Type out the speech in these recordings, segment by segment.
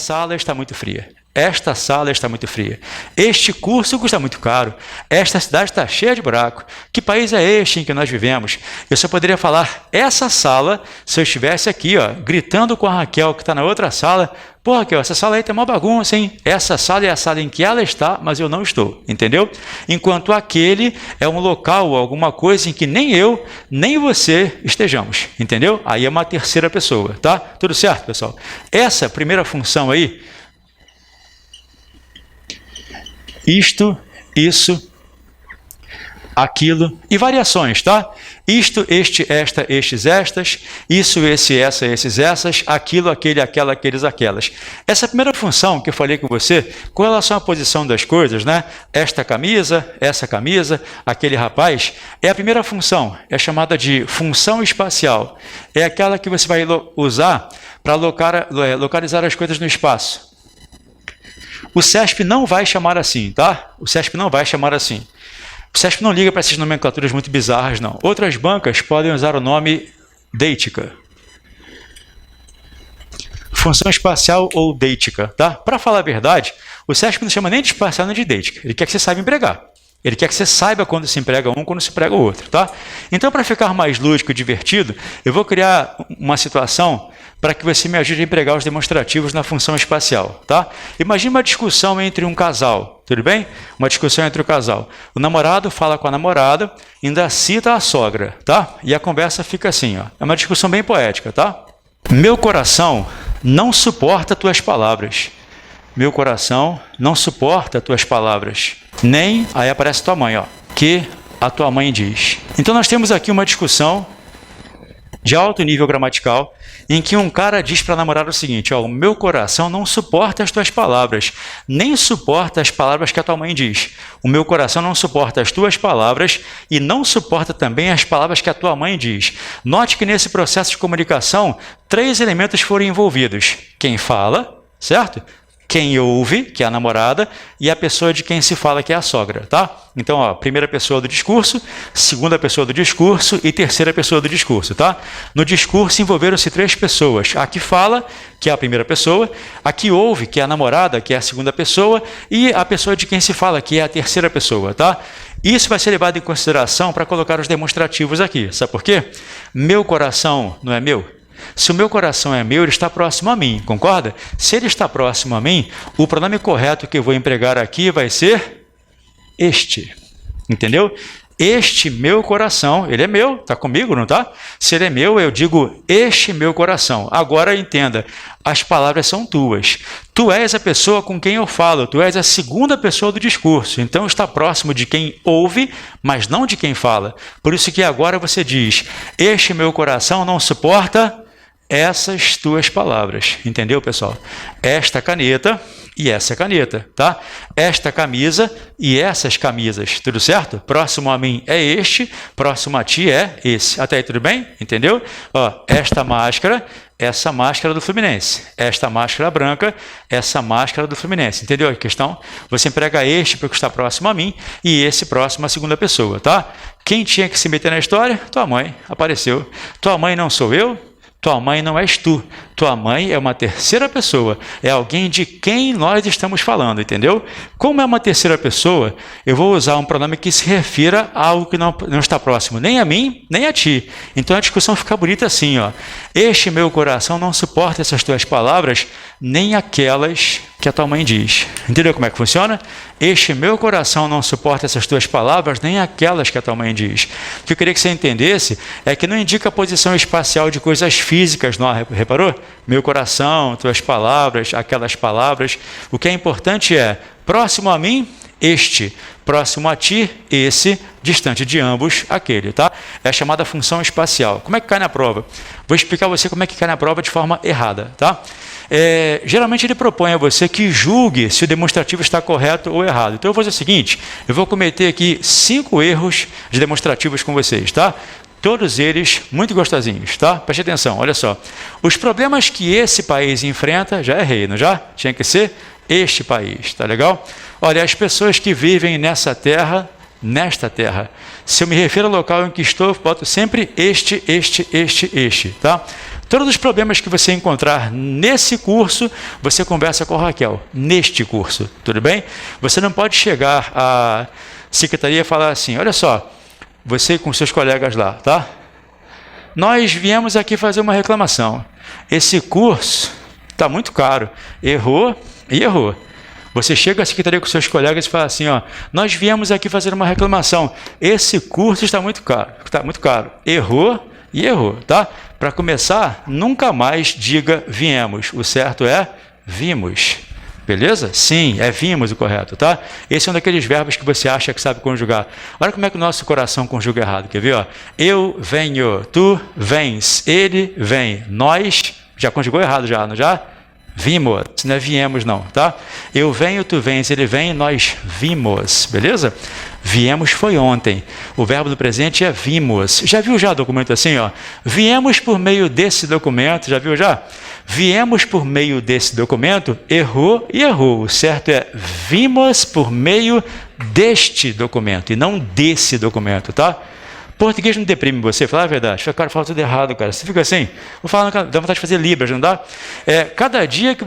sala está muito fria. Esta sala está muito fria. Este curso custa muito caro. Esta cidade está cheia de buraco. Que país é este em que nós vivemos? Eu só poderia falar essa sala se eu estivesse aqui, ó, gritando com a Raquel, que está na outra sala. Pô, Raquel, essa sala aí tem uma bagunça, hein? Essa sala é a sala em que ela está, mas eu não estou, entendeu? Enquanto aquele é um local ou alguma coisa em que nem eu, nem você estejamos, entendeu? Aí é uma terceira pessoa, tá? Tudo certo, pessoal? Essa primeira função aí, isto, isso, aquilo e variações, tá? Isto, este, esta, estes, estas, isso, esse, essa, esses, essas, aquilo, aquele, aquela, aqueles, aquelas. Essa primeira função que eu falei com você, com relação à posição das coisas, né? Esta camisa, essa camisa, aquele rapaz, é a primeira função, é chamada de função espacial. É aquela que você vai usar para localizar as coisas no espaço. O CESP não vai chamar assim, tá? O CESP não vai chamar assim. O CESP não liga para essas nomenclaturas muito bizarras, não. Outras bancas podem usar o nome Deitica. Função espacial ou Deitica, tá? Para falar a verdade, o CESP não chama nem de espacial nem de Deitica. Ele quer que você saiba empregar. Ele quer que você saiba quando se emprega um, quando se emprega o outro, tá? Então, para ficar mais lúdico e divertido, eu vou criar uma situação para que você me ajude a empregar os demonstrativos na função espacial, tá? Imagine uma discussão entre um casal, tudo bem? Uma discussão entre o casal. O namorado fala com a namorada, ainda cita a sogra, tá? E a conversa fica assim, ó. É uma discussão bem poética, tá? Meu coração não suporta tuas palavras. Meu coração não suporta tuas palavras. Nem, aí aparece tua mãe, ó, que a tua mãe diz. Então nós temos aqui uma discussão de alto nível gramatical, em que um cara diz para a namorada o seguinte, ó, o meu coração não suporta as tuas palavras, nem suporta as palavras que a tua mãe diz. O meu coração não suporta as tuas palavras e não suporta também as palavras que a tua mãe diz. Note que nesse processo de comunicação, 3 elementos foram envolvidos. Quem fala, certo? Quem ouve, que é a namorada, e a pessoa de quem se fala, que é a sogra, tá? Então, ó, primeira pessoa do discurso, segunda pessoa do discurso e terceira pessoa do discurso, tá? No discurso envolveram-se 3 pessoas. A que fala, que é a primeira pessoa, a que ouve, que é a namorada, que é a segunda pessoa, e a pessoa de quem se fala, que é a terceira pessoa, tá? Isso vai ser levado em consideração para colocar os demonstrativos aqui. Sabe por quê? Meu coração não é meu? Se o meu coração é meu, ele está próximo a mim, concorda? Se ele está próximo a mim, o pronome correto que eu vou empregar aqui vai ser este, entendeu? Este meu coração, ele é meu, está comigo, não está? Se ele é meu, eu digo este meu coração. Agora entenda, as palavras são tuas. Tu és a pessoa com quem eu falo, tu és a segunda pessoa do discurso. Então está próximo de quem ouve, mas não de quem fala. Por isso que agora você diz, este meu coração não suporta essas tuas palavras, entendeu, pessoal? Esta caneta e essa caneta, tá? Esta camisa e essas camisas, tudo certo? Próximo a mim é este, próximo a ti é esse. Até aí tudo bem? Entendeu? Ó, esta máscara, essa máscara do Fluminense. Esta máscara branca, essa máscara do Fluminense. Entendeu a questão? Você emprega este para o que está próximo a mim e esse próximo à segunda pessoa, tá? Quem tinha que se meter na história? Tua mãe apareceu. Tua mãe não sou eu? Tua mãe não és tu. Tua mãe é uma terceira pessoa. É alguém de quem nós estamos falando, entendeu? Como é uma terceira pessoa, eu vou usar um pronome que se refira a algo que não está próximo nem a mim, nem a ti. Então a discussão fica bonita assim, ó. Este meu coração não suporta essas tuas palavras, nem aquelas que a tua mãe diz. Entendeu como é que funciona? Este meu coração não suporta essas tuas palavras, nem aquelas que a tua mãe diz. O que eu queria que você entendesse é que não indica a posição espacial de coisas físicas, não, reparou? Meu coração, tuas palavras, aquelas palavras. O que é importante é, próximo a mim, este, próximo a ti, esse, distante de ambos, aquele, tá? É a chamada função espacial. Como é que cai na prova? Vou explicar a você como é que cai na prova de forma errada, tá? Geralmente ele propõe a você que julgue se o demonstrativo está correto ou errado. Então eu vou fazer o seguinte, eu vou cometer aqui 5 erros de demonstrativos com vocês, tá? Todos eles muito gostosinhos, tá? Preste atenção, olha só. Os problemas que esse país enfrenta, já errei, não já? Tinha que ser este país, tá legal? Olha, as pessoas que vivem nessa terra nesta terra. Se eu me refiro ao local em que estou, boto sempre este, tá? Todos os problemas que você encontrar nesse curso, você conversa com a Raquel, neste curso, tudo bem? Você não pode chegar à secretaria e falar assim, olha só, você com seus colegas lá, tá? Nós viemos aqui fazer uma reclamação. Esse curso está muito caro. Errou e errou. Você chega à secretaria com seus colegas e fala assim, ó, nós viemos aqui fazer uma reclamação. Esse curso está muito caro. Errou e errou, tá? Para começar, nunca mais diga viemos. O certo é vimos. Beleza? Sim, é vimos o correto, tá? Esse é um daqueles verbos que você acha que sabe conjugar. Olha como é que o nosso coração conjuga errado. Quer ver? Ó? Eu venho, tu vens, ele vem, nós, já conjugou errado já, não já? Vimos, não é viemos não, tá? Eu venho, tu vens, ele vem, nós vimos, beleza? Viemos foi ontem. O verbo do presente é vimos. Já viu já o documento assim, ó? Viemos por meio desse documento, já viu já? Viemos por meio desse documento, errou e errou. O certo é vimos por meio deste documento e não desse documento, tá? Português não deprime você, falar a verdade. Cara, fala tudo errado, cara. Você fica assim, vou falar, dá vontade de fazer libras, não dá? Cada dia que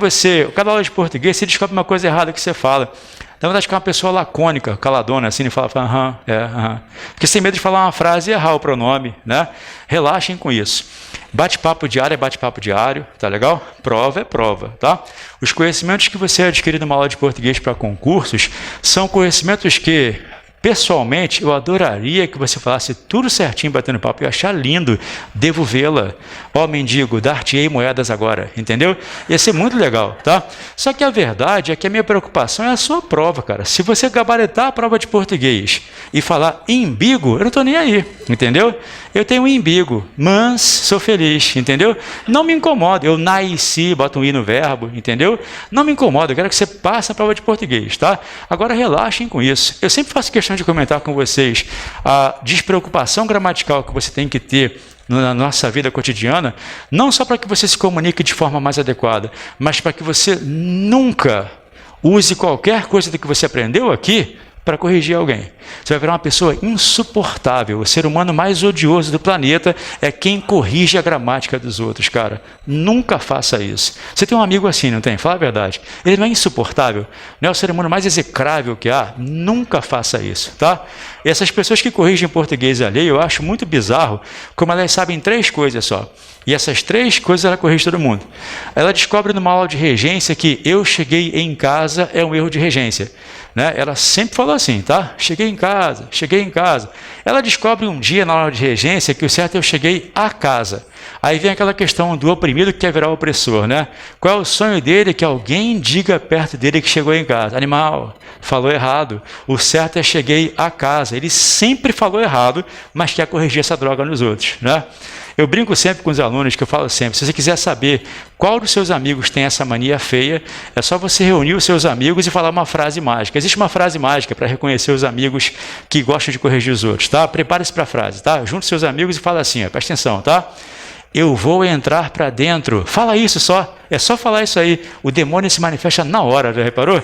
cada aula de português, você descobre uma coisa errada que você fala. Dá vontade de ficar uma pessoa lacônica, caladona, assim, e fala, aham. Porque sem medo de falar uma frase e errar o pronome, né? Relaxem com isso. Bate-papo diário é bate-papo diário, tá legal? Prova é prova, tá? Os conhecimentos que você adquire numa aula de português para concursos são conhecimentos que, pessoalmente, eu adoraria que você falasse tudo certinho batendo papo. Eu ia achar lindo, devo vê-la. Ó, mendigo, dar-te-ei moedas agora, entendeu? Ia ser muito legal, tá? Só que a verdade é que a minha preocupação é a sua prova, cara. Se você gabaritar a prova de português e falar imbigo, eu não estou nem aí, entendeu? Eu tenho um imbigo, mas sou feliz, entendeu? Não me incomoda, eu nasci, boto um i no verbo, entendeu? Não me incomoda, eu quero que você passe a prova de português, tá? Agora relaxem com isso. Eu sempre faço questão de comentar com vocês a despreocupação gramatical que você tem que ter na nossa vida cotidiana, não só para que você se comunique de forma mais adequada, mas para que você nunca use qualquer coisa do que você aprendeu aqui para corrigir alguém. Você vai virar uma pessoa insuportável. O ser humano mais odioso do planeta é quem corrige a gramática dos outros, cara. Nunca faça isso. Você tem um amigo assim, não tem? Fala a verdade. Ele não é insuportável, não é o ser humano mais execrável que há. Nunca faça isso, tá? E essas pessoas que corrigem português alheio, eu acho muito bizarro como elas sabem 3 coisas só. E essas 3 coisas ela corrige todo mundo. Ela descobre numa aula de regência que eu cheguei em casa é um erro de regência. Né? Ela sempre falou assim, tá? Cheguei em casa. Ela descobre um dia na aula de regência que o certo é eu cheguei a casa. Aí vem aquela questão do oprimido que quer virar opressor, né? Qual é o sonho dele? Que alguém diga perto dele que chegou em casa. Animal, falou errado. O certo é cheguei a casa. Ele sempre falou errado, mas quer corrigir essa droga nos outros, né? Eu brinco sempre com os alunos, que eu falo sempre, se você quiser saber qual dos seus amigos tem essa mania feia, é só você reunir os seus amigos e falar uma frase mágica. Existe uma frase mágica para reconhecer os amigos que gostam de corrigir os outros, tá? Prepare-se para a frase, tá? Junte seus amigos e fala assim, ó, presta atenção, tá? Eu vou entrar para dentro. Fala isso só. É só falar isso aí. O demônio se manifesta na hora, já reparou?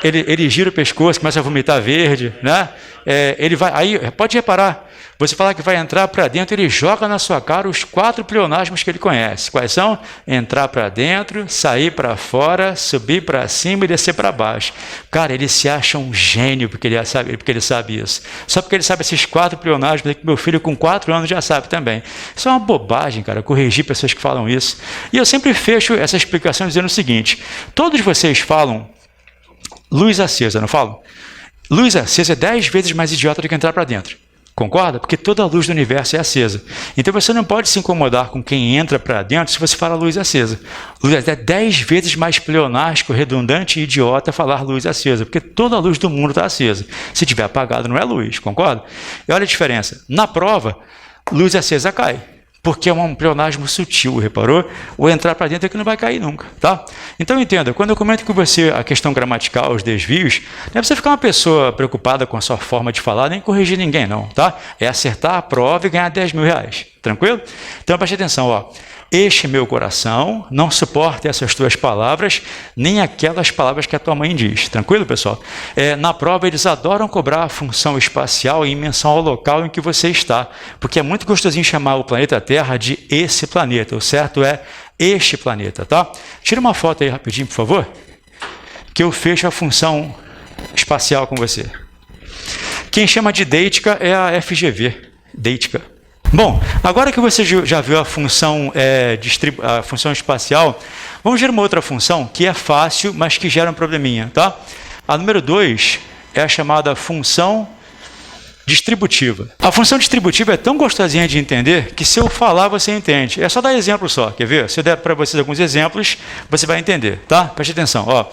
Ele gira o pescoço, começa a vomitar verde, né? Ele vai, aí, pode reparar, você falar que vai entrar para dentro, ele joga na sua cara os 4 pleonasmos que ele conhece. Quais são? Entrar para dentro, sair para fora, subir para cima e descer para baixo. Cara, ele se acha um gênio porque ele sabe isso. Só porque ele sabe esses 4 pleonasmos que meu filho com 4 anos já sabe também. Isso é uma bobagem, cara, corrigir pessoas que falam isso. E eu sempre fecho essa explicação dizendo o seguinte, todos vocês falam luz acesa, não falam? Luz acesa é 10 vezes mais idiota do que entrar para dentro. Concorda? Porque toda a luz do universo é acesa. Então você não pode se incomodar com quem entra para dentro se você fala luz acesa. Luz é 10 vezes mais pleonástico, redundante e idiota falar luz acesa, porque toda a luz do mundo está acesa. Se tiver apagado, não é luz, concorda? E olha a diferença. Na prova, luz acesa cai. Porque é um pleonasmo sutil, reparou? O entrar para dentro é que não vai cair nunca, tá? Então entenda, quando eu comento com você a questão gramatical, os desvios, não é você ficar uma pessoa preocupada com a sua forma de falar, nem corrigir ninguém não, tá? É acertar a prova e ganhar 10 mil reais, tranquilo? Então preste atenção, ó. Este meu coração não suporta essas tuas palavras, nem aquelas palavras que a tua mãe diz. Tranquilo, pessoal? Na prova, eles adoram cobrar a função espacial em menção ao local em que você está, porque é muito gostosinho chamar o planeta Terra de esse planeta. O certo é este planeta, tá? Tira uma foto aí rapidinho, por favor, que eu fecho a função espacial com você. Quem chama de Deitica é a FGV, Deitica. Bom, agora que você já viu a função, a função espacial, vamos ver uma outra função que é fácil, mas que gera um probleminha, tá? A número 2 é a chamada função distributiva. A função distributiva é tão gostosinha de entender que se eu falar, você entende. É só dar exemplo só, quer ver? Se eu der para vocês alguns exemplos, você vai entender, tá? Preste atenção, ó.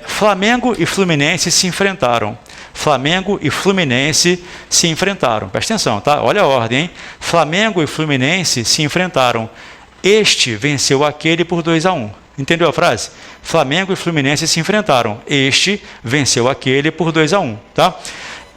Flamengo e Fluminense se enfrentaram. Flamengo e Fluminense se enfrentaram. Presta atenção, tá? Olha a ordem, hein? Flamengo e Fluminense se enfrentaram. Este venceu aquele por 2-1. Entendeu a frase? Flamengo e Fluminense se enfrentaram. Este venceu aquele por 2-1, tá?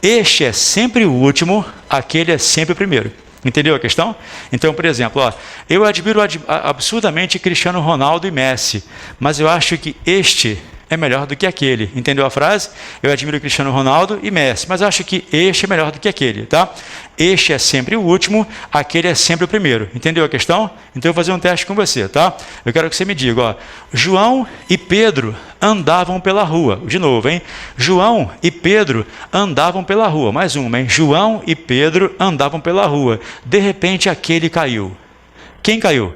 Este é sempre o último, aquele é sempre o primeiro. Entendeu a questão? Então, por exemplo, ó, eu admiro absurdamente Cristiano Ronaldo e Messi, mas eu acho que este é melhor do que aquele. Entendeu a frase? Eu admiro Cristiano Ronaldo e Messi, mas eu acho que este é melhor do que aquele, tá? Este é sempre o último, aquele é sempre o primeiro. Entendeu a questão? Então eu vou fazer um teste com você, tá? Eu quero que você me diga, ó, João e Pedro andavam pela rua. De novo, hein? João e Pedro andavam pela rua. Mais uma, hein? João e Pedro andavam pela rua. De repente aquele caiu. Quem caiu?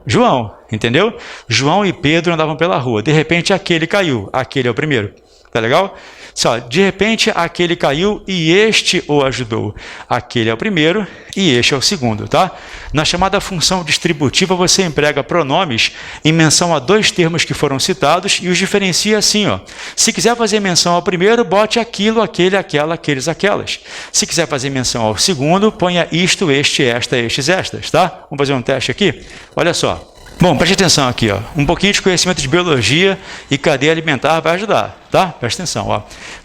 João, entendeu? João e Pedro andavam pela rua. De repente, aquele caiu. Aquele é o primeiro. Tá legal? Só, de repente, aquele caiu e este o ajudou. Aquele é o primeiro e este é o segundo, tá? Na chamada função distributiva, você emprega pronomes em menção a dois termos que foram citados e os diferencia assim, ó. Se quiser fazer menção ao primeiro, bote aquilo, aquele, aquela, aqueles, aquelas. Se quiser fazer menção ao segundo, ponha isto, este, esta, estes, estas, tá? Vamos fazer um teste aqui? Olha só. Bom, preste atenção aqui, ó. Um pouquinho de conhecimento de biologia e cadeia alimentar vai ajudar, tá? Preste atenção, ó.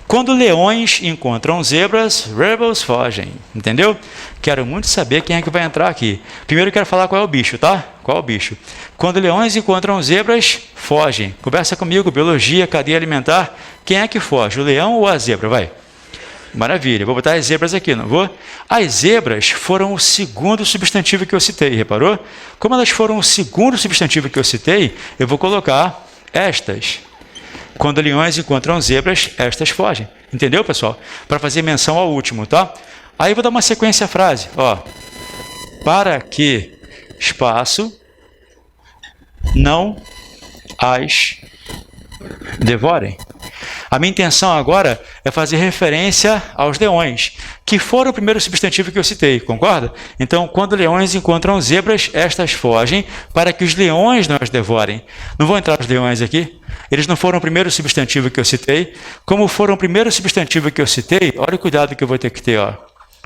Quando leões encontram zebras, rebels fogem, entendeu? Quero muito saber quem é que vai entrar aqui. Primeiro eu quero falar qual é o bicho, tá? Qual é o bicho? Quando leões encontram zebras, fogem. Conversa comigo, biologia, cadeia alimentar. Quem é que foge, o leão ou a zebra? Vai. Maravilha, vou botar as zebras aqui, não vou? As zebras foram o segundo substantivo que eu citei, reparou? Como elas foram o segundo substantivo que eu citei, eu vou colocar estas. Quando leões encontram zebras, estas fogem. Entendeu, pessoal? Para fazer menção ao último, tá? Aí eu vou dar uma sequência à frase, ó. Para que, espaço, não as devorem. A minha intenção agora é fazer referência aos leões, que foram o primeiro substantivo que eu citei, concorda? Então, quando leões encontram zebras, estas fogem para que os leões não as devorem. Não vão entrar os leões aqui? Eles não foram o primeiro substantivo que eu citei. Como foram o primeiro substantivo que eu citei, olha o cuidado que eu vou ter que ter, ó.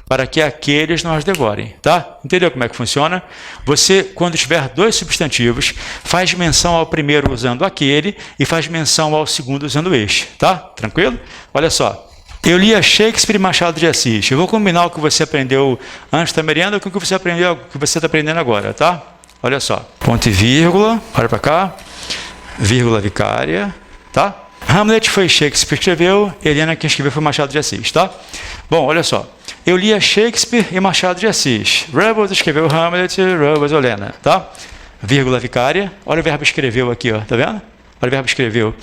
Para que aqueles não as devorem, tá? Entendeu como é que funciona? Você, quando tiver dois substantivos, faz menção ao primeiro usando aquele e faz menção ao segundo usando este, tá? Tranquilo? Olha só. Eu lia Shakespeare e Machado de Assis. Eu vou combinar o que você aprendeu antes da merenda com o que você aprendeu, o que você está aprendendo agora, tá? Olha só. Ponto e vírgula, olha para cá. Vírgula vicária, tá? Hamlet foi Shakespeare que escreveu, Helena quem escreveu foi Machado de Assis, tá? Bom, olha só. Eu lia Shakespeare e Machado de Assis. Rebels escreveu Hamlet, Rebels Helena, tá? Vírgula vicária. Olha o verbo escreveu aqui, ó, tá vendo? Olha o verbo escreveu.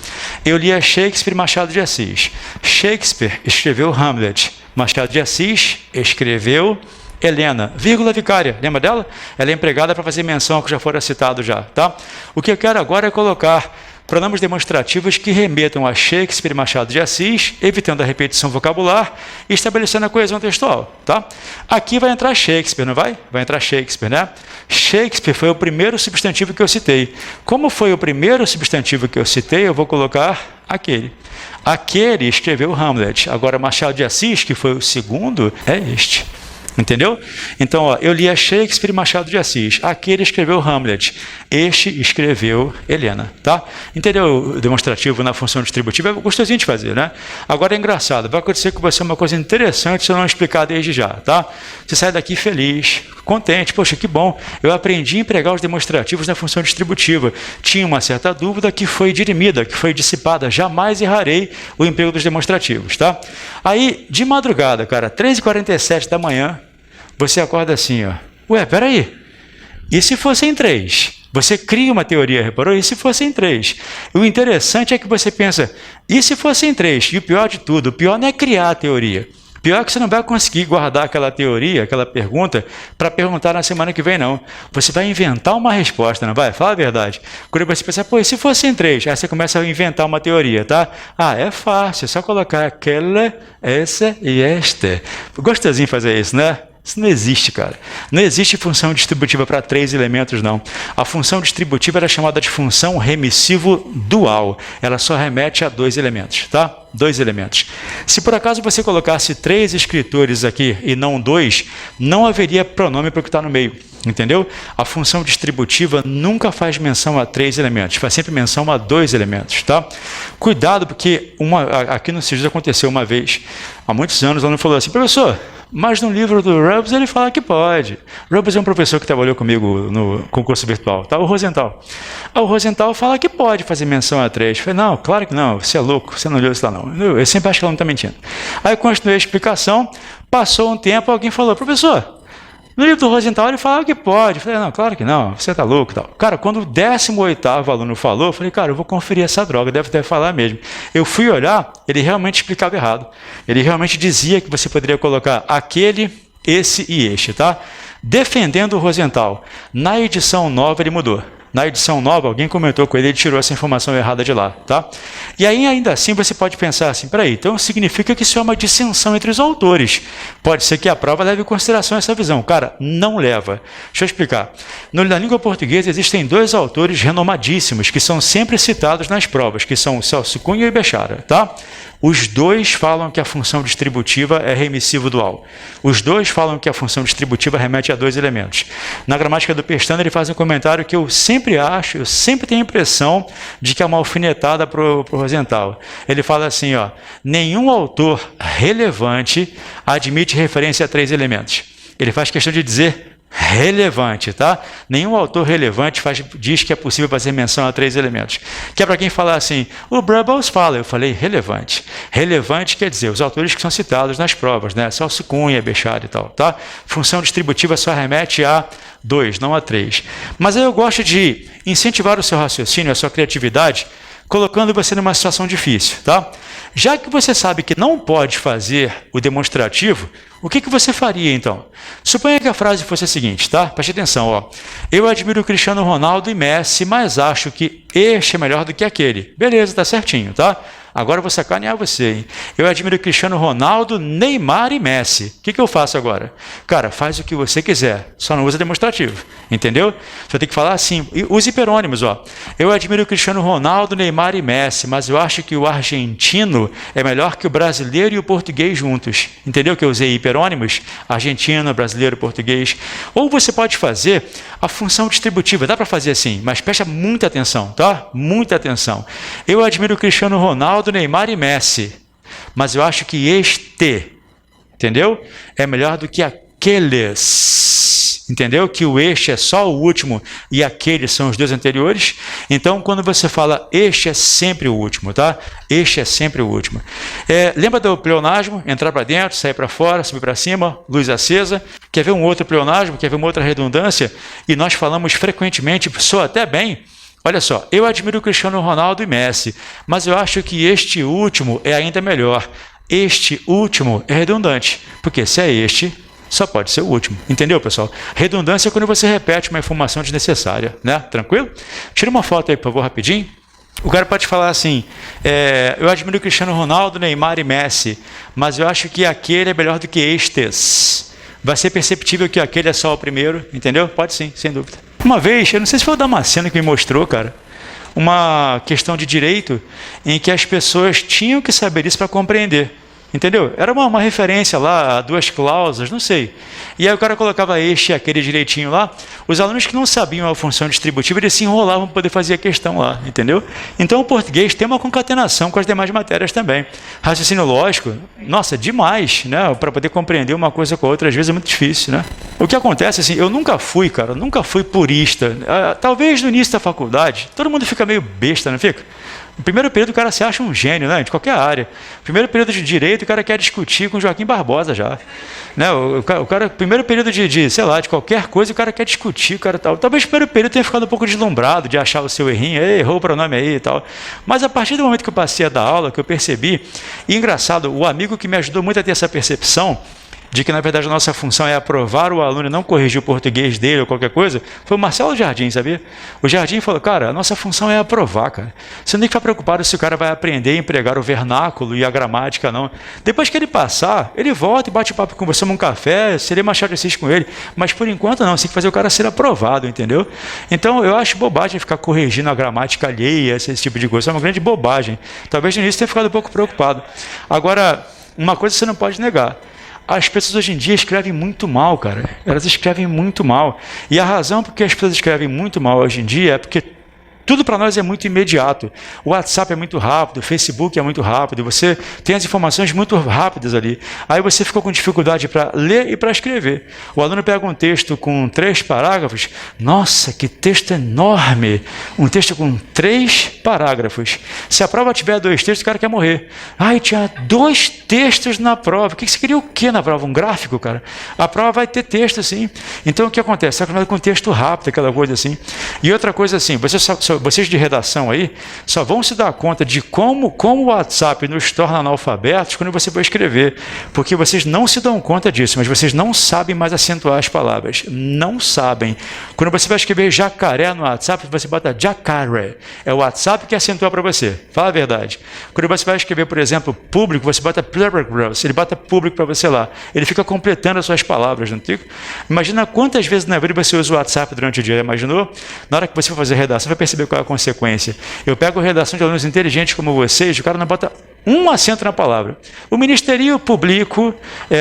Eu lia Shakespeare e Machado de Assis. Shakespeare escreveu Hamlet. Machado de Assis escreveu Helena, vírgula vicária, lembra dela? Ela é empregada para fazer menção ao que já fora citado já, tá? O que eu quero agora é colocar pronomes demonstrativos que remetam a Shakespeare e Machado de Assis, evitando a repetição vocabular e estabelecendo a coesão textual, tá? Aqui vai entrar Shakespeare, não vai? Vai entrar Shakespeare, né? Shakespeare foi o primeiro substantivo que eu citei. Como foi o primeiro substantivo que eu citei, eu vou colocar aquele. Aquele escreveu Hamlet. Agora, Machado de Assis, que foi o segundo, é este. Entendeu? Então, ó, eu li a Shakespeare e Machado de Assis. Aquele escreveu Hamlet. Este escreveu Helena. Tá? Entendeu o demonstrativo na função distributiva? É gostosinho de fazer, né? Agora é engraçado. Vai acontecer com você uma coisa interessante se eu não explicar desde já. Tá? Você sai daqui feliz, contente. Poxa, que bom. Eu aprendi a empregar os demonstrativos na função distributiva. Tinha uma certa dúvida que foi dirimida, que foi dissipada. Jamais errarei o emprego dos demonstrativos. Tá? Aí, de madrugada, cara, 3h47 da manhã, você acorda assim, ó. Ué, peraí. E se fosse em 3? Você cria uma teoria, reparou? E se fosse em 3? O interessante é que você pensa, e se fosse em 3? E o pior de tudo, o pior não é criar a teoria. O pior é que você não vai conseguir guardar aquela teoria, aquela pergunta, para perguntar na semana que vem, não. Você vai inventar uma resposta, não vai? Fala a verdade. Quando você pensa, pô, e se fosse em 3? Aí você começa a inventar uma teoria, tá? Ah, é fácil, é só colocar aquela, essa e esta. Gostosinho fazer isso, né? Isso não existe, cara. Não existe função distributiva para 3 elementos, não. A função distributiva era chamada de função remissivo dual. Ela só remete a 2 elementos, tá? 2 elementos. Se por acaso você colocasse 3 escritores aqui e não 2, não haveria pronome para o que está no meio. Entendeu? A função distributiva nunca faz menção a 3 elementos, faz sempre menção a 2 elementos, tá? Cuidado, porque aqui no CIS aconteceu uma vez, há muitos anos, o aluno falou assim, professor, mas no livro do Rubens ele fala que pode. Rubens é um professor que trabalhou comigo no concurso virtual, tá? O Rosenthal. O Rosenthal fala que pode fazer menção a 3. Eu falei, não, claro que não, você é louco, você não leu isso lá não. Eu sempre acho que ela não está mentindo. Aí eu continuei a explicação, passou um tempo, alguém falou, professor, no livro do Rosenthal ele fala que pode. Eu falei, não, claro que não, você está louco e tal. Cara, quando o 18º aluno falou, eu falei, cara, eu vou conferir essa droga, deve falar mesmo. Eu fui olhar, ele realmente explicava errado. Ele realmente dizia que você poderia colocar aquele, esse e este, tá? Defendendo o Rosenthal. Na edição nova ele mudou. Na edição nova, alguém comentou com ele, ele tirou essa informação errada de lá, tá? E aí, ainda assim, você pode pensar assim, peraí, então significa que isso é uma dissensão entre os autores. Pode ser que a prova leve em consideração essa visão. Cara, não leva. Deixa eu explicar. Na língua portuguesa existem 2 autores renomadíssimos, que são sempre citados nas provas, que são Celso Cunha e Bechara, tá? Os 2 falam que a função distributiva é remissivo dual. Os 2 falam que a função distributiva remete a 2 elementos. Na gramática do Pestana, ele faz um comentário que eu sempre tenho a impressão de que é uma alfinetada para o Rosenthal. Ele fala assim, ó, nenhum autor relevante admite referência a 3 elementos. Ele faz questão de dizer relevante, tá? Nenhum autor relevante diz que é possível fazer menção a 3 elementos. Que é para quem falar assim, o Brubbles fala, eu falei relevante. Relevante quer dizer os autores que são citados nas provas, né? Celso Cunha, Bechara e tal, tá? Função distributiva só remete a 2, não a 3. Mas aí eu gosto de incentivar o seu raciocínio, a sua criatividade, colocando você numa situação difícil, tá? Já que você sabe que não pode fazer o demonstrativo, o que você faria então? Suponha que a frase fosse a seguinte, tá? Preste atenção, ó. Eu admiro o Cristiano Ronaldo e Messi, mas acho que este é melhor do que aquele. Beleza, tá certinho, tá? Agora eu vou sacanear você, hein? Eu admiro o Cristiano Ronaldo, Neymar e Messi. O que eu faço agora? Cara, faz o que você quiser, só não usa demonstrativo, entendeu? Você vai ter que falar assim, use hiperônimos, ó. Eu admiro o Cristiano Ronaldo, Neymar e Messi, mas eu acho que o argentino é melhor que o brasileiro e o português juntos. Entendeu que eu usei hiperônimos? Argentino, brasileiro, português. Ou você pode fazer a função distributiva, dá para fazer assim, mas presta muita atenção, tá? Muita atenção. Eu admiro o Cristiano Ronaldo, Neymar e Messi, mas eu acho que este, entendeu? É melhor do que aqueles, entendeu? Que o este é só o último e aqueles são os 2 anteriores. Então, quando você fala este é sempre o último, tá? Este é sempre o último. Lembra do pleonasmo? Entrar para dentro, sair para fora, subir para cima, luz acesa. Quer ver um outro pleonasmo? Quer ver uma outra redundância? E nós falamos frequentemente, soa até bem. Olha só, eu admiro o Cristiano Ronaldo e Messi, mas eu acho que este último é ainda melhor. Este último é redundante, porque se é este, só pode ser o último. Entendeu, pessoal? Redundância é quando você repete uma informação desnecessária, né? Tranquilo? Tira uma foto aí, por favor, rapidinho. O cara pode falar assim, eu admiro o Cristiano Ronaldo, Neymar e Messi, mas eu acho que aquele é melhor do que estes. Vai ser perceptível que aquele é só o primeiro, entendeu? Pode sim, sem dúvida. Uma vez, eu não sei se foi o Damasceno que me mostrou, cara, uma questão de direito em que as pessoas tinham que saber isso para compreender. Entendeu? Era uma referência lá, duas cláusulas, não sei. E aí o cara colocava este e aquele direitinho lá. Os alunos que não sabiam a função distributiva, eles se enrolavam para poder fazer a questão lá, entendeu? Então o português tem uma concatenação com as demais matérias também. Raciocínio lógico, nossa, demais, né? Para poder compreender uma coisa com a outra, às vezes é muito difícil, né? O que acontece, assim, eu nunca fui, cara, nunca fui purista. Talvez no início da faculdade, todo mundo fica meio besta, não fica? No primeiro período o cara se acha um gênio, né? De qualquer área. Primeiro período de direito o cara quer discutir com Joaquim Barbosa já. Né? O cara, primeiro período sei lá, de qualquer coisa o cara quer discutir, o cara tal. Talvez o primeiro período tenha ficado um pouco deslumbrado de achar o seu errinho, errou o pronome aí e tal. Mas a partir do momento que eu passei a dar aula, que eu percebi, e engraçado, o amigo que me ajudou muito a ter essa percepção, de que, na verdade, a nossa função é aprovar o aluno e não corrigir o português dele ou qualquer coisa, foi o Marcelo Jardim, sabia? O Jardim falou, cara, a nossa função é aprovar, cara. Você não tem que ficar preocupado se o cara vai aprender a empregar o vernáculo e a gramática, não. Depois que ele passar, ele volta e bate papo com você num café, seria Machado de Assis com ele. Mas, por enquanto, não. Você tem que fazer o cara ser aprovado, entendeu? Então, eu acho bobagem ficar corrigindo a gramática alheia, esse tipo de coisa. É uma grande bobagem. Talvez, no início, tenha ficado um pouco preocupado. Agora, uma coisa você não pode negar. As pessoas hoje em dia escrevem muito mal, cara. Elas escrevem muito mal. E a razão por que as pessoas escrevem muito mal hoje em dia é porque tudo para nós é muito imediato. O WhatsApp é muito rápido, o Facebook é muito rápido, você tem as informações muito rápidas ali. Aí você ficou com dificuldade para ler e para escrever. O aluno pega um texto com 3 parágrafos, nossa, que texto enorme! Um texto com 3 parágrafos. Se a prova tiver 2 textos, o cara quer morrer. Ai, tinha 2 textos na prova. O que você queria o quê na prova? Um gráfico, cara? A prova vai ter texto, sim. Então, o que acontece? Você está com texto rápido, aquela coisa assim. E outra coisa assim, vocês de redação aí só vão se dar conta de como o WhatsApp nos torna analfabetos quando você vai escrever, porque vocês não se dão conta disso, mas vocês não sabem mais acentuar as palavras, não sabem. Quando você vai escrever jacaré no WhatsApp, você bota jacaré, é o WhatsApp que acentua para você, fala a verdade. Quando você vai escrever, por exemplo, público, você bota ele bota público para você lá, ele fica completando as suas palavras, não fica? Imagina quantas vezes na vida você usa o WhatsApp durante o dia, imaginou? Na hora que você for fazer redação, vai perceber qual é a consequência. Eu pego redação de alunos inteligentes como vocês, o cara não bota um acento na palavra. O Ministério Público,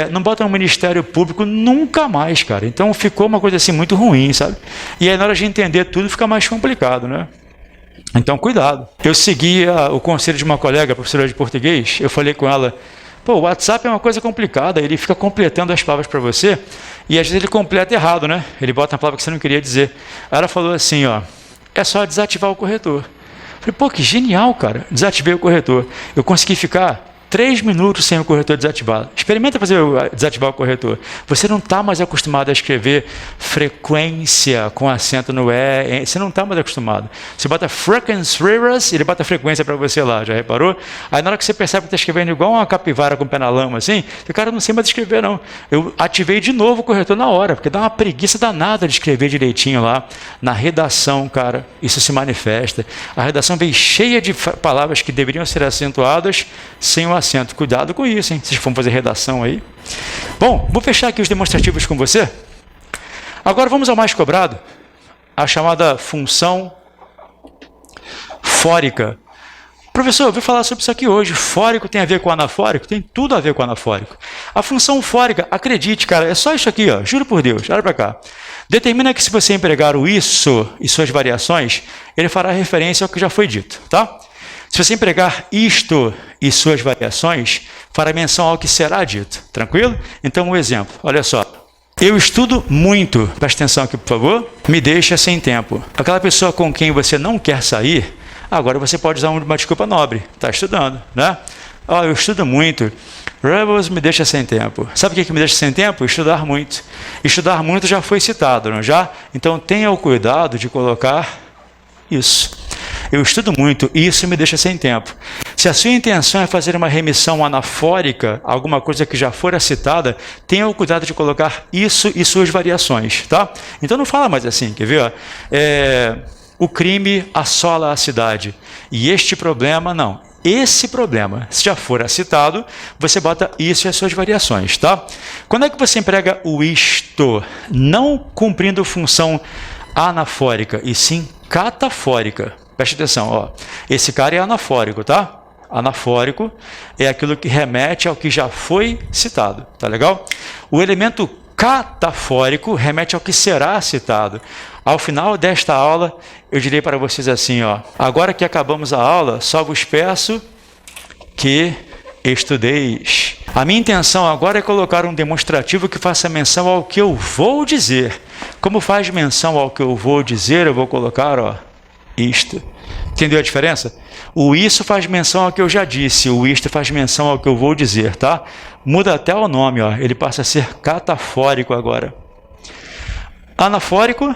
não bota um Ministério Público nunca mais, cara. Então ficou uma coisa assim muito ruim, sabe? E aí na hora de entender tudo fica mais complicado, né? Então cuidado. Eu segui o conselho de uma colega, professora de português, eu falei com ela, pô, o WhatsApp é uma coisa complicada, ele fica completando as palavras para você, e às vezes ele completa errado, né? Ele bota uma palavra que você não queria dizer. Aí ela falou assim, ó, é só desativar o corretor. Falei, pô, que genial, cara. Desativei o corretor. Eu consegui ficar 3 minutos sem o corretor desativado. Experimenta desativar o corretor. Você não está mais acostumado a escrever frequência com acento no E. Você não está mais acostumado. Você bota frequency, ele bota frequência para você lá, já reparou? Aí na hora que você percebe que está escrevendo igual uma capivara com o pé na lama, assim, o cara não sei mais escrever, não. Eu ativei de novo o corretor na hora, porque dá uma preguiça danada de escrever direitinho lá. Na redação, cara, isso se manifesta. A redação vem cheia de palavras que deveriam ser acentuadas sem o acento. Cuidado com isso, hein? Vocês vão fazer redação aí. Bom, vou fechar aqui os demonstrativos com você. Agora vamos ao mais cobrado, a chamada função fórica. Professor, eu vou falar sobre isso aqui hoje. Fórico tem a ver com anafórico? Tem tudo a ver com anafórico. A função fórica, acredite, cara, é só isso aqui, ó. Juro por Deus, olha para cá. Determina que se você empregar o isso e suas variações, ele fará referência ao que já foi dito, tá? Se você empregar isto e suas variações, fará menção ao que será dito. Tranquilo? Então, um exemplo. Olha só. Eu estudo muito. Presta atenção aqui, por favor. Me deixa sem tempo. Aquela pessoa com quem você não quer sair, agora você pode usar uma desculpa nobre. Está estudando, né? Oh, eu estudo muito. Rebels me deixa sem tempo. Sabe o que me deixa sem tempo? Estudar muito. Estudar muito já foi citado, não já? Então, tenha o cuidado de colocar isso. Eu estudo muito e isso me deixa sem tempo. Se a sua intenção é fazer uma remissão anafórica, alguma coisa que já fora citada, tenha o cuidado de colocar isso e suas variações, tá? Então não fala mais assim, quer ver? Ó? O crime assola a cidade. E este problema, não. Esse problema, se já for citado, você bota isso e as suas variações, tá? Quando é que você emprega o isto, não cumprindo função anafórica, e sim catafórica? Preste atenção, ó. Esse cara é anafórico, tá? Anafórico é aquilo que remete ao que já foi citado, tá legal? O elemento catafórico remete ao que será citado. Ao final desta aula, eu direi para vocês assim, ó, agora que acabamos a aula, só vos peço que estudeis. A minha intenção agora é colocar um demonstrativo que faça menção ao que eu vou dizer. Como faz menção ao que eu vou dizer, eu vou colocar, ó, isto. Entendeu a diferença? O isso faz menção ao que eu já disse, o isto faz menção ao que eu vou dizer, tá? Muda até o nome, ó, ele passa a ser catafórico agora. Anafórico,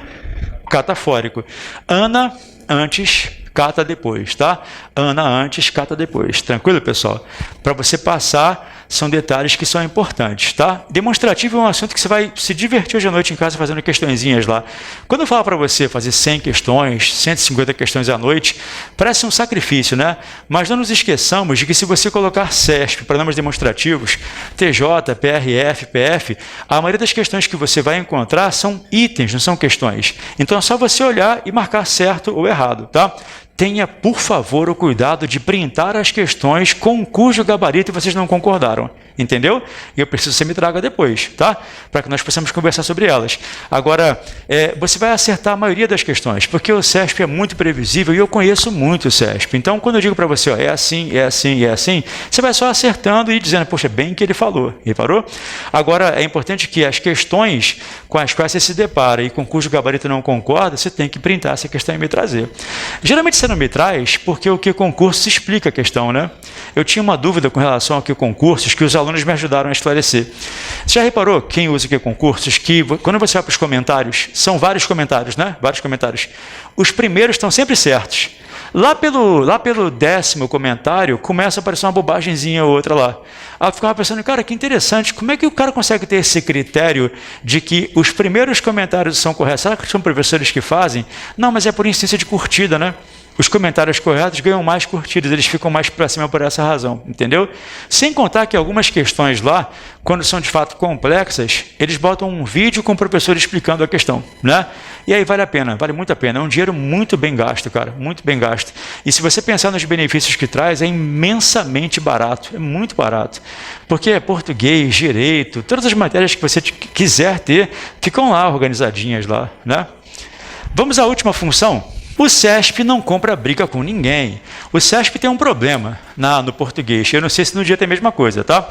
catafórico. Ana, antes, cata depois, tá? Ana antes, cata depois. Tranquilo, pessoal? Para você passar, são detalhes que são importantes, tá? Demonstrativo é um assunto que você vai se divertir hoje à noite em casa fazendo questõezinhas lá. Quando eu falo para você fazer 100 questões, 150 questões à noite, parece um sacrifício, né? Mas não nos esqueçamos de que se você colocar CESP, problemas demonstrativos, TJ, PRF, PF, a maioria das questões que você vai encontrar são itens, não são questões. Então é só você olhar e marcar certo ou errado, tá? Tenha, por favor, o cuidado de printar as questões com cujo gabarito vocês não concordaram, entendeu? E eu preciso que você me traga depois, tá? Para que nós possamos conversar sobre elas. Agora, você vai acertar a maioria das questões, porque o CESP é muito previsível e eu conheço muito o CESP. Então, quando eu digo para você, ó, é assim, é assim, é assim, você vai só acertando e dizendo, poxa, bem que ele falou. Reparou? Agora, é importante que as questões com as quais você se depara e com cujo gabarito não concorda, você tem que printar essa questão e me trazer. Geralmente, você não me traz porque o que concurso explica a questão, né? Eu tinha uma dúvida com relação ao que concursos que os alunos me ajudaram a esclarecer. Você já reparou, quem usa o que concursos, que quando você vai para os comentários, são vários comentários, né? Vários comentários. Os primeiros estão sempre certos. Lá pelo 10º comentário, começa a aparecer uma bobagemzinha ou outra lá. Aí eu ficava pensando, cara, que interessante, como é que o cara consegue ter esse critério de que os primeiros comentários são corretos? Será que são professores que fazem? Não, mas é por instância de curtida, né? Os comentários corretos ganham mais curtidas, eles ficam mais para cima por essa razão, entendeu? Sem contar que algumas questões lá, quando são de fato complexas, eles botam um vídeo com o professor explicando a questão, né? E aí vale a pena, vale muito a pena. É um dinheiro muito bem gasto, cara, muito bem gasto. E se você pensar nos benefícios que traz, é imensamente barato, é muito barato. Porque é português, direito, todas as matérias que você quiser ter, ficam lá organizadinhas lá, né? Vamos à última função. O CESP não compra briga com ninguém. O CESP tem um problema no português. Eu não sei se no dia tem a mesma coisa, tá?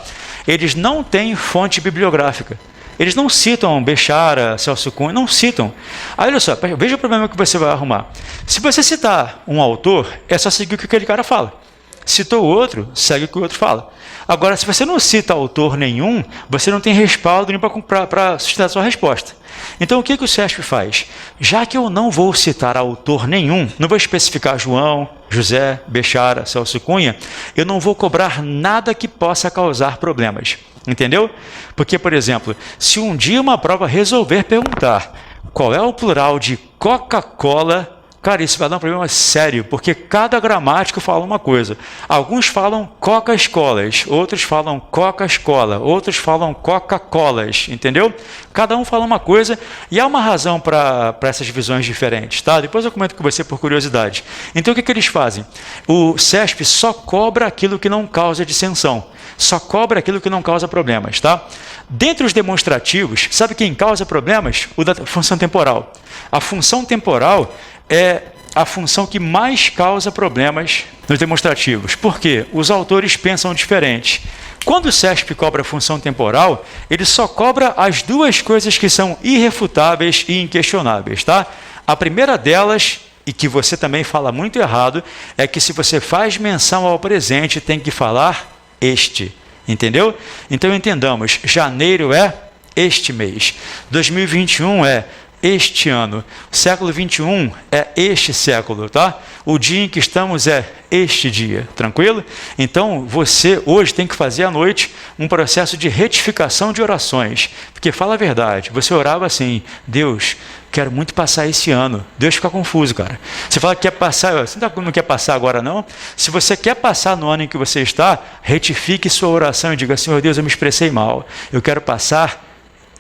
Eles não têm fonte bibliográfica. Eles não citam Bechara, Celso Cunha, não citam. Aí, olha só, veja o problema que você vai arrumar. Se você citar um autor, é só seguir o que aquele cara fala. Citou outro, segue o que o outro fala. Agora, se você não cita autor nenhum, você não tem respaldo nem para sustentar a sua resposta. Então, o que o CESP faz? Já que eu não vou citar autor nenhum, não vou especificar João, José, Bechara, Celso Cunha, eu não vou cobrar nada que possa causar problemas. Entendeu? Porque, por exemplo, se um dia uma prova resolver perguntar qual é o plural de Coca-Cola, cara, isso vai dar um problema sério, porque cada gramático fala uma coisa. Alguns falam Coca-Escolas, outros falam Coca-Escola, outros falam Coca-Colas, entendeu? Cada um fala uma coisa e há uma razão para essas visões diferentes, tá? Depois eu comento com você por curiosidade. Então, o que eles fazem? O CESP só cobra aquilo que não causa dissensão, só cobra aquilo que não causa problemas, tá? Dentre os demonstrativos, sabe quem causa problemas? O da função temporal. A função temporal é a função que mais causa problemas nos demonstrativos. Por quê? Os autores pensam diferente. Quando o CESP cobra a função temporal, ele só cobra as duas coisas que são irrefutáveis e inquestionáveis, tá? A primeira delas, e que você também fala muito errado, é que se você faz menção ao presente, tem que falar este. Entendeu? Então entendamos, janeiro é este mês, 2021 é este ano, século 21 é este século, tá? O dia em que estamos é este dia, tranquilo? Então, você hoje tem que fazer à noite um processo de retificação de orações, porque fala a verdade, você orava assim, Deus, quero muito passar esse ano. Deus fica confuso, cara. Você fala que quer passar, você não quer passar agora não? Se você quer passar no ano em que você está, retifique sua oração e diga, Senhor Deus, eu me expressei mal, eu quero passar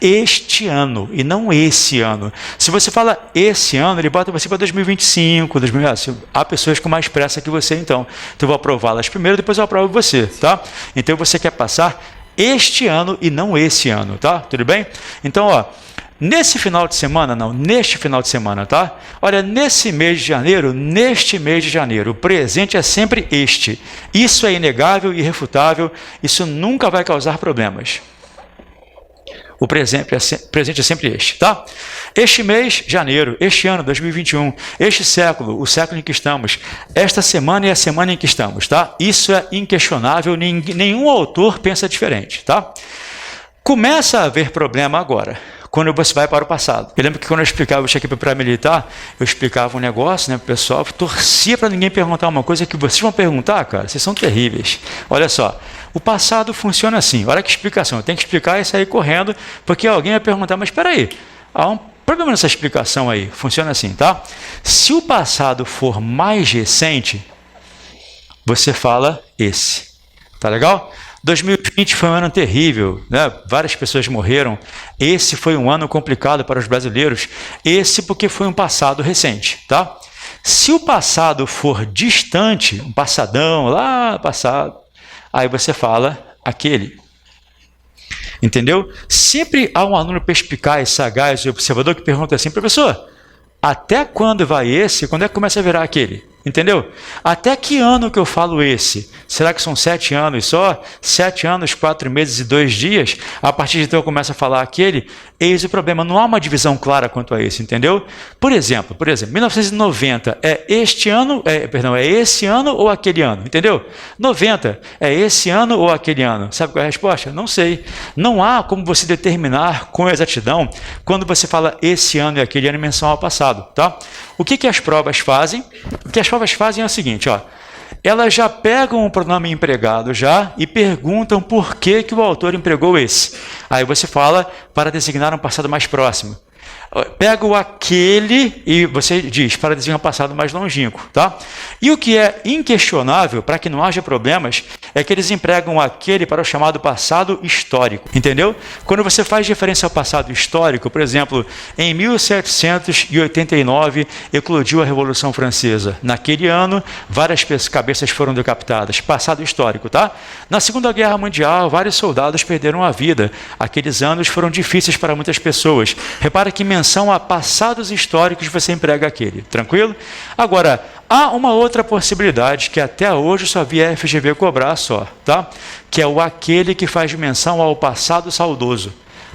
este ano e não esse ano. Se você fala esse ano, ele bota você para 2025, 2000, há pessoas com mais pressa que você, então eu vou aprová-las primeiro, depois eu aprovo você, tá? Então você quer passar este ano e não esse ano, tá? Tudo bem? Então, ó, nesse final de semana, não, neste final de semana, tá? Olha, nesse mês de janeiro, o presente é sempre este. Isso é inegável e irrefutável, isso nunca vai causar problemas. O presente é sempre este, tá? Este mês, janeiro, este ano, 2021, este século, o século em que estamos, esta semana é a semana em que estamos, tá? Isso é inquestionável, nenhum autor pensa diferente, tá? Começa a haver problema agora, quando você vai para o passado. Eu lembro que quando eu explicava o check-up para militar, eu explicava um negócio, né, para o pessoal, torcia para ninguém perguntar uma coisa que vocês vão perguntar, cara, vocês são terríveis. Olha só, o passado funciona assim, olha que explicação, eu tenho que explicar e sair correndo, porque alguém vai perguntar, mas espera aí, há um problema nessa explicação aí, funciona assim, tá? Se o passado for mais recente, você fala esse, tá legal? 2020 foi um ano terrível, né? Várias pessoas morreram. Esse foi um ano complicado para os brasileiros. Esse porque foi um passado recente, tá? Se o passado for distante, um passadão, lá passado, aí você fala aquele. Entendeu? Sempre há um aluno perspicaz, sagaz e observador que pergunta assim, professor, até quando vai esse? Quando é que começa a virar aquele? Entendeu? Até que ano que eu falo esse? Será que são 7 anos só? 7 anos, 4 meses e 2 dias? A partir de então eu começo a falar aquele? Eis o problema, não há uma divisão clara quanto a esse, entendeu? Por exemplo, 1990 é este ano, é esse ano ou aquele ano, entendeu? 90 é esse ano ou aquele ano? Sabe qual é a resposta? Não sei. Não há como você determinar com exatidão quando você fala esse ano e aquele ano em menção ao passado, tá? O que as provas fazem? O que as provas fazem é o seguinte, ó. Elas já pegam o pronome empregado já e perguntam por que o autor empregou esse. Aí você fala para designar um passado mais próximo. Pega o aquele e você diz para designar um passado mais longínquo, tá? E o que é inquestionável, para que não haja problemas, é que eles empregam aquele para o chamado passado histórico, entendeu? Quando você faz referência ao passado histórico, por exemplo, em 1789 eclodiu a Revolução Francesa. Naquele ano, várias cabeças foram decapitadas. Passado histórico, tá? Na Segunda Guerra Mundial, vários soldados perderam a vida. Aqueles anos foram difíceis para muitas pessoas. Repara que menção a passados históricos você emprega aquele, tranquilo? Agora, há uma outra possibilidade que até hoje só vi a FGV cobrar só, tá? Que é o aquele que faz menção ao passado saudoso,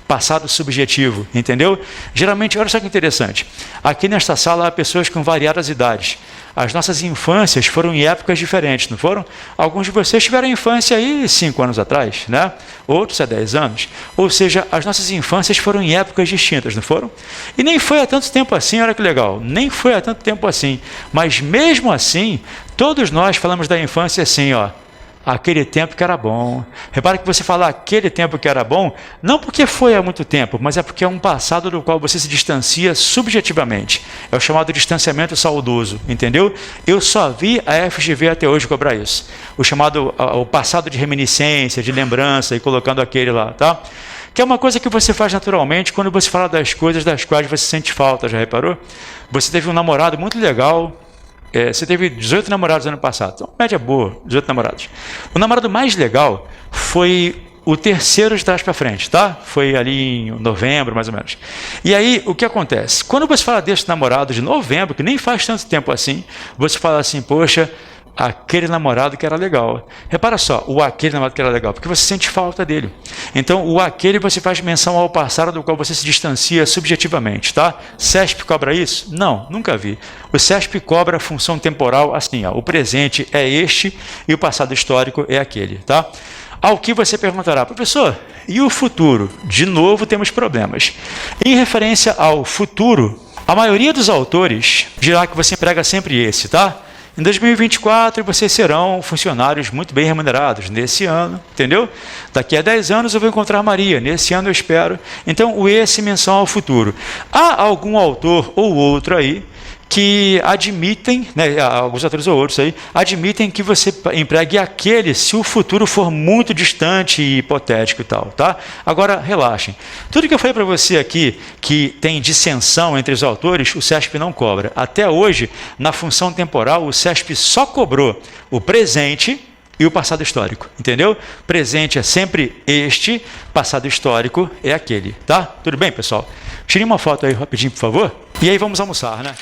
passado subjetivo, entendeu? Geralmente, olha só que interessante, aqui nesta sala há pessoas com variadas idades. As nossas infâncias foram em épocas diferentes, não foram? Alguns de vocês tiveram infância aí 5 anos atrás, né? Outros há 10 anos. Ou seja, as nossas infâncias foram em épocas distintas, não foram? E nem foi há tanto tempo assim, olha que legal, nem foi há tanto tempo assim. Mas mesmo assim, todos nós falamos da infância assim, ó. Aquele tempo que era bom. Repara que você fala aquele tempo que era bom, não porque foi há muito tempo, mas é porque é um passado do qual você se distancia subjetivamente. É o chamado distanciamento saudoso, entendeu? Eu só vi a FGV até hoje cobrar isso. O chamado o passado de reminiscência, de lembrança, e colocando aquele lá, tá? Que é uma coisa que você faz naturalmente quando você fala das coisas das quais você sente falta, já reparou? Você teve um namorado muito legal. Você teve 18 namorados ano passado, então média boa, 18 namorados. O namorado mais legal foi o terceiro de trás para frente, tá? Foi ali em novembro, mais ou menos. E aí, o que acontece? Quando você fala desse namorado de novembro, que nem faz tanto tempo assim, você fala assim, poxa, aquele namorado que era legal. Repara só, o aquele namorado que era legal, porque você sente falta dele. Então, o aquele você faz menção ao passado do qual você se distancia subjetivamente, tá? CESP cobra isso? Não, nunca vi. O CESP cobra a função temporal assim, ó, o presente é este e o passado histórico é aquele, tá? Ao que você perguntará, professor, e o futuro? De novo temos problemas. Em referência ao futuro, a maioria dos autores dirá que você emprega sempre esse, tá? Em 2024, vocês serão funcionários muito bem remunerados. Nesse ano, entendeu? Daqui a 10 anos eu vou encontrar Maria. Nesse ano eu espero. Então, o esse menção ao futuro. Há algum autor ou outro aí que admitem, né, alguns autores ou outros aí, admitem que você empregue aquele se o futuro for muito distante e hipotético e tal, tá? Agora, relaxem. Tudo que eu falei para você aqui, que tem dissensão entre os autores, o CESP não cobra. Até hoje, na função temporal, o CESP só cobrou o presente e o passado histórico, entendeu? Presente é sempre este, passado histórico é aquele, tá? Tudo bem, pessoal? Tirem uma foto aí rapidinho, por favor. E aí vamos almoçar, né?